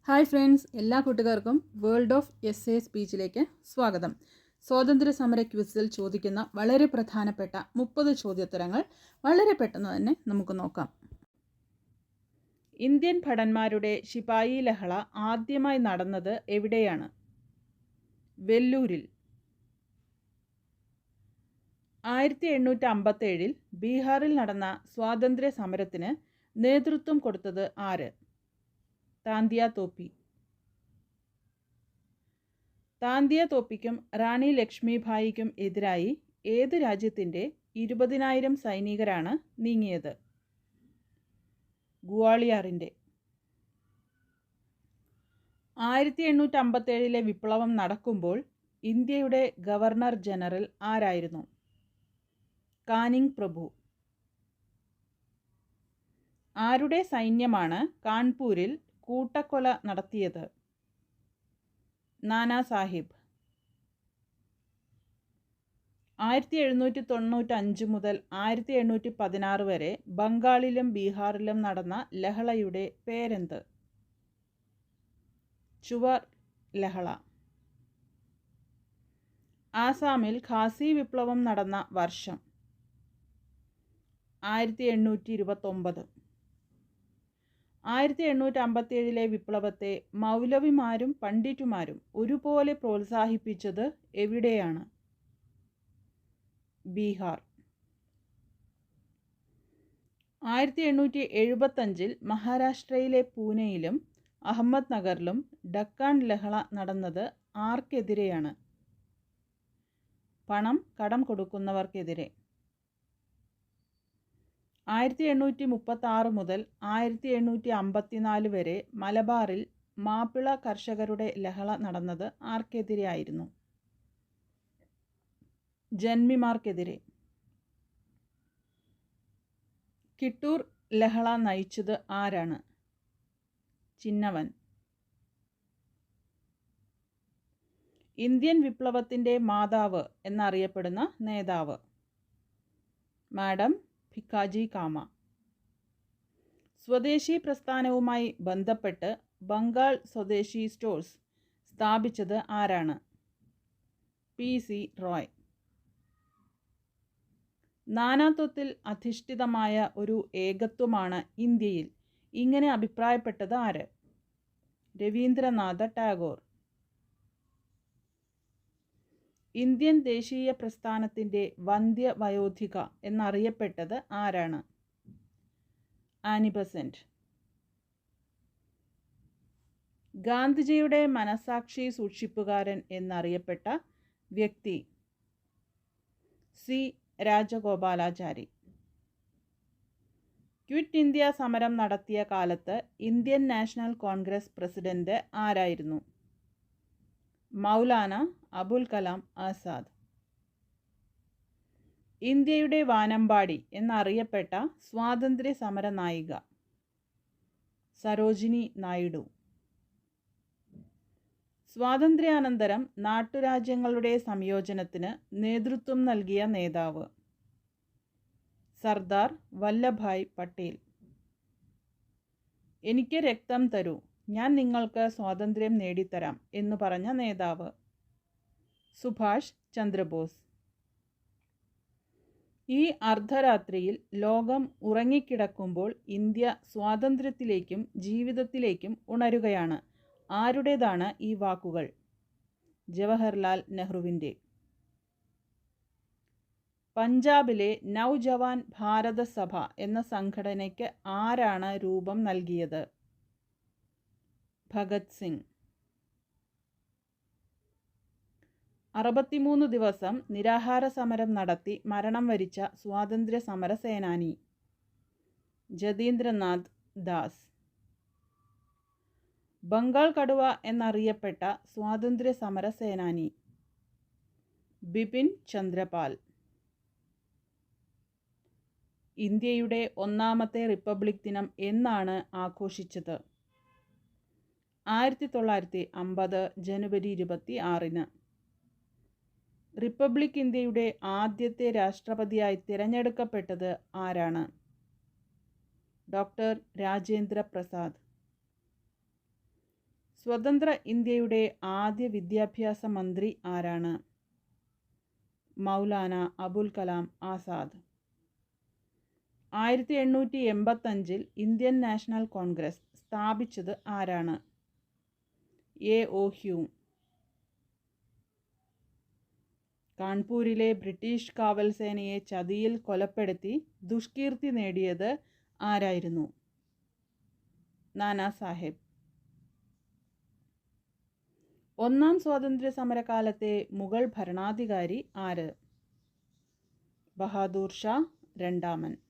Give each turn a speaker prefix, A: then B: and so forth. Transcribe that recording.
A: Hi friends, എല്ലാ കൂട്ടുകാർക്കും world of S A സ്പീച്ചിലേക്ക് സ്വാഗതം. സ്വാതന്ത്ര്യ സമര ക്വിസിൽ ചോദിക്കുന്ന വളരെ പ്രധാനപ്പെട്ട 30 ചോദ്യോത്തരങ്ങൾ വളരെ പെട്ടെന്ന് തന്നെ നമുക്ക് നോക്കാം. ഇന്ത്യൻ ഭടന്മാരുടെ ശിപായി ലഹള ആദ്യമായി നടന്നത് എവിടെയാണ്? വെല്ലൂരിൽ. 1857 ബീഹാറിൽ നടന്ന സ്വാതന്ത്ര്യ സമരത്തിന് നേതൃത്വം കൊടുത്തത് ആര്? താന്തിയ തോപ്പി. താന്തിയ തോപ്പിക്കും റാണി ലക്ഷ്മിഭായിക്കും എതിരായി ഏത് രാജ്യത്തിൻ്റെ 20,000 സൈനികരാണ് നീങ്ങിയത്? ഗ്വാളിയാറിൻ്റെ. 1857 വിപ്ലവം നടക്കുമ്പോൾ ഇന്ത്യയുടെ ഗവർണർ ജനറൽ ആരായിരുന്നു? കാനിങ് പ്രഭു. ആരുടെ സൈന്യമാണ് കാൺപൂരിൽ കൂട്ടക്കൊല നടത്തിയത്? നാനാ സാഹിബ്. 1795 മുതൽ 1816 വരെ ബംഗാളിലും ബീഹാറിലും നടന്ന ലഹളയുടെ പേരെന്ത്? ചുവർ ലഹള. ആസാമിൽ ഖാസി വിപ്ലവം നടന്ന വർഷം? 1829. 1857 വിപ്ലവത്തെ മൗലവിമാരും പണ്ഡിറ്റുമാരും ഒരുപോലെ പ്രോത്സാഹിപ്പിച്ചത് എവിടെയാണ്? ബീഹാർ. 1875 മഹാരാഷ്ട്രയിലെ പൂനെയിലും അഹമ്മദ് നഗറിലും ഡക്കാൻ ലഹള നടന്നത് ആർക്കെതിരെയാണ്? പണം കടം കൊടുക്കുന്നവർക്കെതിരെ. 1836 മുതൽ 1854 വരെ മലബാറിൽ മാപ്പിള കർഷകരുടെ ലഹള നടന്നത് ആർക്കെതിരെയായിരുന്നു? ജന്മിമാർക്കെതിരെ. കിട്ടൂർ ലഹള നയിച്ചത് ആരാണ്? ചിന്നവൻ. ഇന്ത്യൻ വിപ്ലവത്തിൻ്റെ മാതാവ് എന്നറിയപ്പെടുന്ന നേതാവ്? മാഡം ഭിക്കാജി കാമ. സ്വദേശി പ്രസ്ഥാനവുമായി ബന്ധപ്പെട്ട് ബംഗാൾ സ്വദേശി സ്റ്റോഴ്സ് സ്ഥാപിച്ചത് ആരാണ്? PC റോയ്. നാനാത്വത്തിൽ അധിഷ്ഠിതമായ ഒരു ഏകത്വമാണ് ഇന്ത്യയിൽ ഇങ്ങനെ അഭിപ്രായപ്പെട്ടത് ആര്? രവീന്ദ്രനാഥ ടാഗോർ. ഇന്ത്യൻ ദേശീയ പ്രസ്ഥാനത്തിൻ്റെ വന്ധ്യവയോധിക എന്നറിയപ്പെട്ടത് ആരാണ്? Annie Besant. ഗാന്ധിജിയുടെ മനസാക്ഷി സൂക്ഷിപ്പുകാരൻ എന്നറിയപ്പെട്ട വ്യക്തി? C രാജഗോപാലാചാരി. ക്വിറ്റ് ഇന്ത്യ സമരം നടത്തിയ കാലത്ത് ഇന്ത്യൻ നാഷണൽ കോൺഗ്രസ് പ്രസിഡന്റ് ആരായിരുന്നു? മൗലാന അബുൽ കലാം ആസാദ്. ഇന്ത്യയുടെ വാനമ്പാടി എന്നറിയപ്പെട്ട സ്വാതന്ത്ര്യ സമര നായിക? സരോജിനി നായിഡു. സ്വാതന്ത്ര്യാനന്തരം നാട്ടുരാജ്യങ്ങളുടെ സംയോജനത്തിന് നേതൃത്വം നൽകിയ നേതാവ്? സർദാർ വല്ലഭായ് പട്ടേൽ. എനിക്ക് രക്തം തരൂ, ഞാൻ നിങ്ങൾക്ക് സ്വാതന്ത്ര്യം നേടിത്തരാം എന്ന് പറഞ്ഞ നേതാവ്? സുഭാഷ് ചന്ദ്രബോസ്. ഈ അർദ്ധരാത്രിയിൽ ലോകം ഉറങ്ങിക്കിടക്കുമ്പോൾ ഇന്ത്യ സ്വാതന്ത്ര്യത്തിലേക്കും ജീവിതത്തിലേക്കും ഉണരുകയാണ്. ആരുടേതാണ് ഈ വാക്കുകൾ? ജവഹർലാൽ നെഹ്റുവിൻ്റെ. പഞ്ചാബിലെ നൗജവാൻ ഭാരത സഭ എന്ന സംഘടനയ്ക്ക് ആരാണ് രൂപം നൽകിയത്? ഭഗത് സിംഗ്. 63 ദിവസം നിരാഹാര സമരം നടത്തി മരണം വരിച്ച സ്വാതന്ത്ര്യ സമര സേനാനി? ജതീന്ദ്രനാഥ് ദാസ്. ബംഗാൾ കടുവ എന്നറിയപ്പെട്ട സ്വാതന്ത്ര്യ സമര സേനാനി? ബിപിൻ ചന്ദ്രപാൽ. ഇന്ത്യയുടെ ഒന്നാമത്തെ റിപ്പബ്ലിക് ദിനം എന്നാണ് ആഘോഷിച്ചത്? 1950 ജനുവരി 26. റിപ്പബ്ലിക് ഇന്ത്യയുടെ ആദ്യത്തെ രാഷ്ട്രപതിയായി തിരഞ്ഞെടുക്കപ്പെട്ടത് ആരാണ്? ഡോക്ടർ രാജേന്ദ്ര പ്രസാദ്. സ്വതന്ത്ര ഇന്ത്യയുടെ ആദ്യ വിദ്യാഭ്യാസ മന്ത്രി ആരാണ്? മൗലാന അബുൽ കലാം ആസാദ്. 1885 ഇന്ത്യൻ നാഷണൽ കോൺഗ്രസ് സ്ഥാപിച്ചത് ആരാണ്? എ.ഒ. ഹ്യൂം. കാൺപൂരിലെ ബ്രിട്ടീഷ് കാവൽ സേനയെ ചതിയിൽ കൊലപ്പെടുത്തി ദുഷ്കീർത്തി നേടിയത് ആരായിരുന്നു? നാനാ സാഹേബ്. ഒന്നാം സ്വാതന്ത്ര്യ സമരകാലത്തെ മുഗൾ ഭരണാധികാരി ആര്? ബഹാദൂർ ഷാ രണ്ടാമൻ.